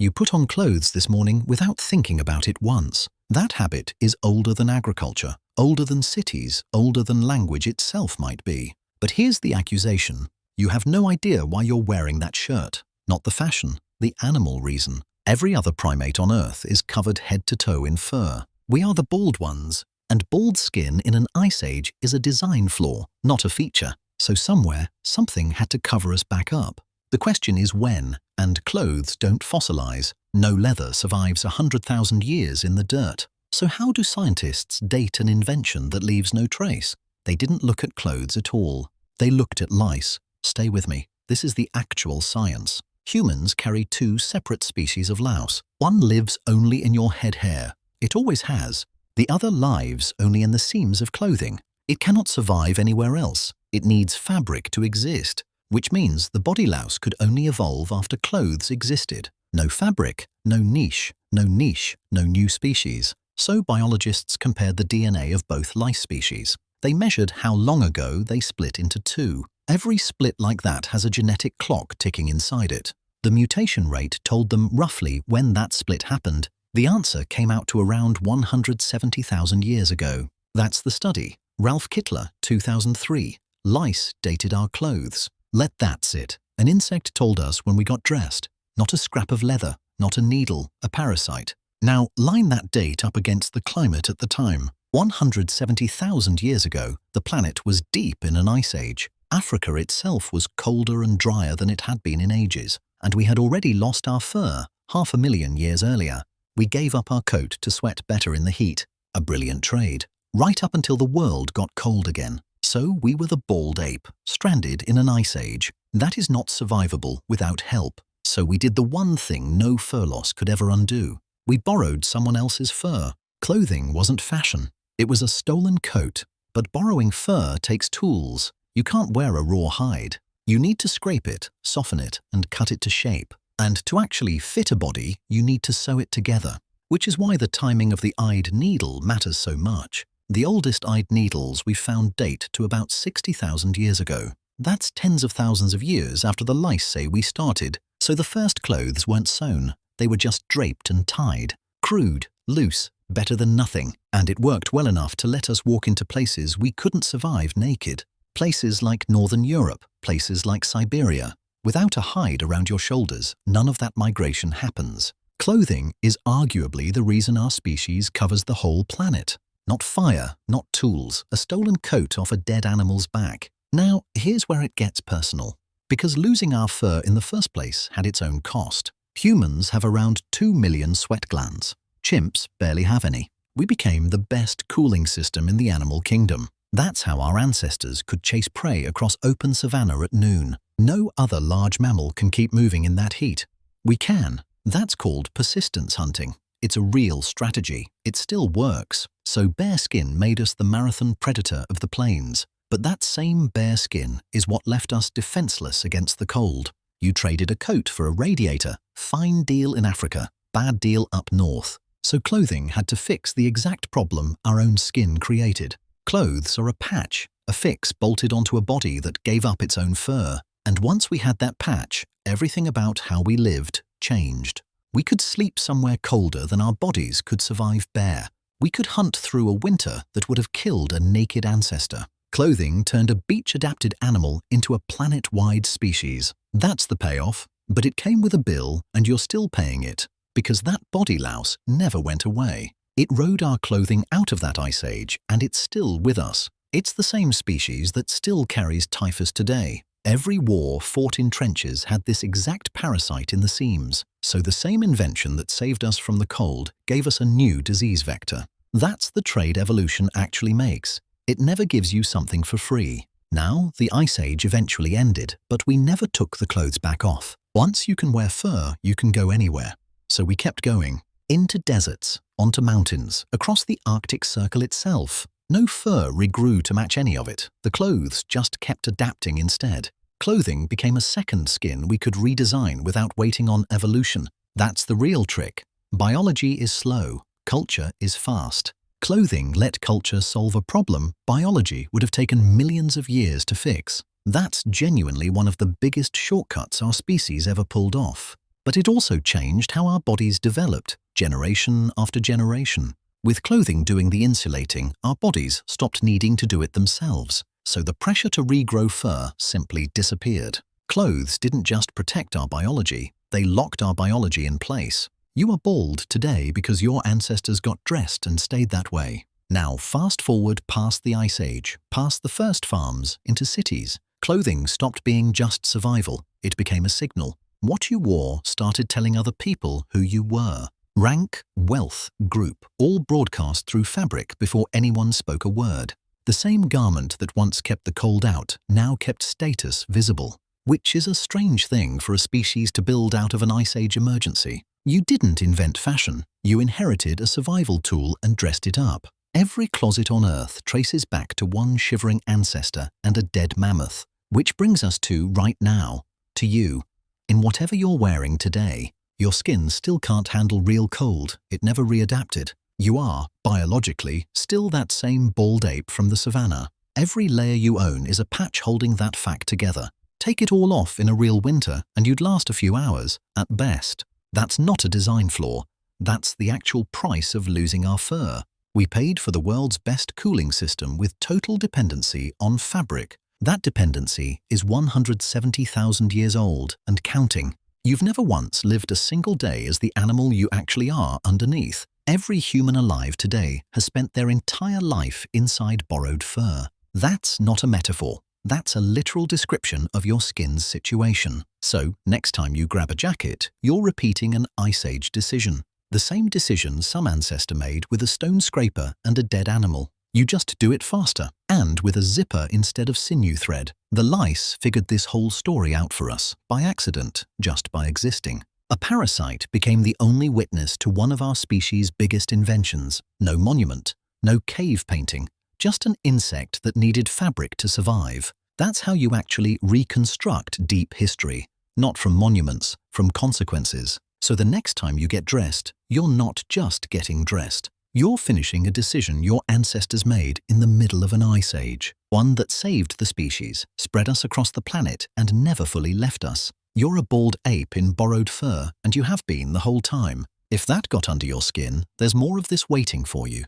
You put on clothes this morning without thinking about it once. That habit is older than agriculture, older than cities, older than language itself might be. But here's the accusation. You have no idea why you're wearing that shirt. Not the fashion, the animal reason. Every other primate on Earth is covered head to toe in fur. We are the bald ones, and bald skin in an ice age is a design flaw, not a feature. So somewhere, something had to cover us back up. The question is when, and clothes don't fossilize. No leather survives 100,000 years in the dirt. So how do scientists date an invention that leaves no trace? They didn't look at clothes at all. They looked at lice. Stay with me. This is the actual science. Humans carry two separate species of louse. One lives only in your head hair. It always has. The other lives only in the seams of clothing. It cannot survive anywhere else. It needs fabric to exist, which means the body louse could only evolve after clothes existed. No fabric, no niche, no new species. So biologists compared the DNA of both lice species. They measured how long ago they split into two. Every split like that has a genetic clock ticking inside it. The mutation rate told them roughly when that split happened. The answer came out to around 170,000 years ago. That's the study. Ralph Kittler, 2003. Lice dated our clothes. Let that sit. An insect told us when we got dressed. Not a scrap of leather, not a needle, a parasite. Now, line that date up against the climate at the time. 170,000 years ago, the planet was deep in an ice age. Africa itself was colder and drier than it had been in ages, and we had already lost our fur 500,000 years earlier. We gave up our coat to sweat better in the heat. A brilliant trade. Right up until the world got cold again. So we were the bald ape, stranded in an ice age. That is not survivable without help. So we did the one thing no fur loss could ever undo. We borrowed someone else's fur. Clothing wasn't fashion. It was a stolen coat. But borrowing fur takes tools. You can't wear a raw hide. You need to scrape it, soften it, and cut it to shape. And to actually fit a body, you need to sew it together. Which is why the timing of the eyed needle matters so much. The oldest eyed needles we found date to about 60,000 years ago. That's tens of thousands of years after the lice say we started. So the first clothes weren't sewn. They were just draped and tied. Crude, loose, better than nothing. And it worked well enough to let us walk into places we couldn't survive naked. Places like Northern Europe, places like Siberia. Without a hide around your shoulders, none of that migration happens. Clothing is arguably the reason our species covers the whole planet. Not fire, not tools, a stolen coat off a dead animal's back. Now, here's where it gets personal. Because losing our fur in the first place had its own cost. Humans have around 2 million sweat glands. Chimps barely have any. We became the best cooling system in the animal kingdom. That's how our ancestors could chase prey across open savanna at noon. No other large mammal can keep moving in that heat. We can. That's called persistence hunting. It's a real strategy. It still works. So bare skin made us the marathon predator of the plains. But that same bare skin is what left us defenseless against the cold. You traded a coat for a radiator. Fine deal in Africa, bad deal up north. So clothing had to fix the exact problem our own skin created. Clothes are a patch, a fix bolted onto a body that gave up its own fur. And once we had that patch, everything about how we lived changed. We could sleep somewhere colder than our bodies could survive bare. We could hunt through a winter that would have killed a naked ancestor. Clothing turned a beach-adapted animal into a planet-wide species. That's the payoff, but it came with a bill and you're still paying it, because that body louse never went away. It rode our clothing out of that ice age, and it's still with us. It's the same species that still carries typhus today. Every war fought in trenches had this exact parasite in the seams. So the same invention that saved us from the cold gave us a new disease vector. That's the trade evolution actually makes. It never gives you something for free. Now, the ice age eventually ended, but we never took the clothes back off. Once you can wear fur, you can go anywhere. So we kept going. Into deserts, onto mountains, across the Arctic Circle itself. No fur regrew to match any of it. The clothes just kept adapting instead. Clothing became a second skin we could redesign without waiting on evolution. That's the real trick. Biology is slow. Culture is fast. Clothing let culture solve a problem biology would have taken millions of years to fix. That's genuinely one of the biggest shortcuts our species ever pulled off. But it also changed how our bodies developed, generation after generation. With clothing doing the insulating, our bodies stopped needing to do it themselves, so the pressure to regrow fur simply disappeared. Clothes didn't just protect our biology, they locked our biology in place. You are bald today because your ancestors got dressed and stayed that way. Now fast forward past the Ice Age, past the first farms, into cities. Clothing stopped being just survival, it became a signal. What you wore started telling other people who you were. Rank, wealth, group, all broadcast through fabric before anyone spoke a word. The same garment that once kept the cold out now kept status visible, which is a strange thing for a species to build out of an Ice Age emergency. You didn't invent fashion, you inherited a survival tool and dressed it up. Every closet on Earth traces back to one shivering ancestor and a dead mammoth, which brings us to right now, to you. In whatever you're wearing today, your skin still can't handle real cold, it never readapted. You are, biologically, still that same bald ape from the savannah. Every layer you own is a patch holding that fact together. Take it all off in a real winter and you'd last a few hours, at best. That's not a design flaw. That's the actual price of losing our fur. We paid for the world's best cooling system with total dependency on fabric. That dependency is 170,000 years old and counting. You've never once lived a single day as the animal you actually are underneath. Every human alive today has spent their entire life inside borrowed fur. That's not a metaphor. That's a literal description of your skin's situation. So, next time you grab a jacket, you're repeating an Ice Age decision. The same decision some ancestor made with a stone scraper and a dead animal. You just do it faster, and with a zipper instead of sinew thread. The lice figured this whole story out for us, by accident, just by existing. A parasite became the only witness to one of our species' biggest inventions. No monument, no cave painting, just an insect that needed fabric to survive. That's how you actually reconstruct deep history. Not from monuments, from consequences. So the next time you get dressed, you're not just getting dressed. You're finishing a decision your ancestors made in the middle of an ice age. One that saved the species, spread us across the planet, and never fully left us. You're a bald ape in borrowed fur, and you have been the whole time. If that got under your skin, there's more of this waiting for you.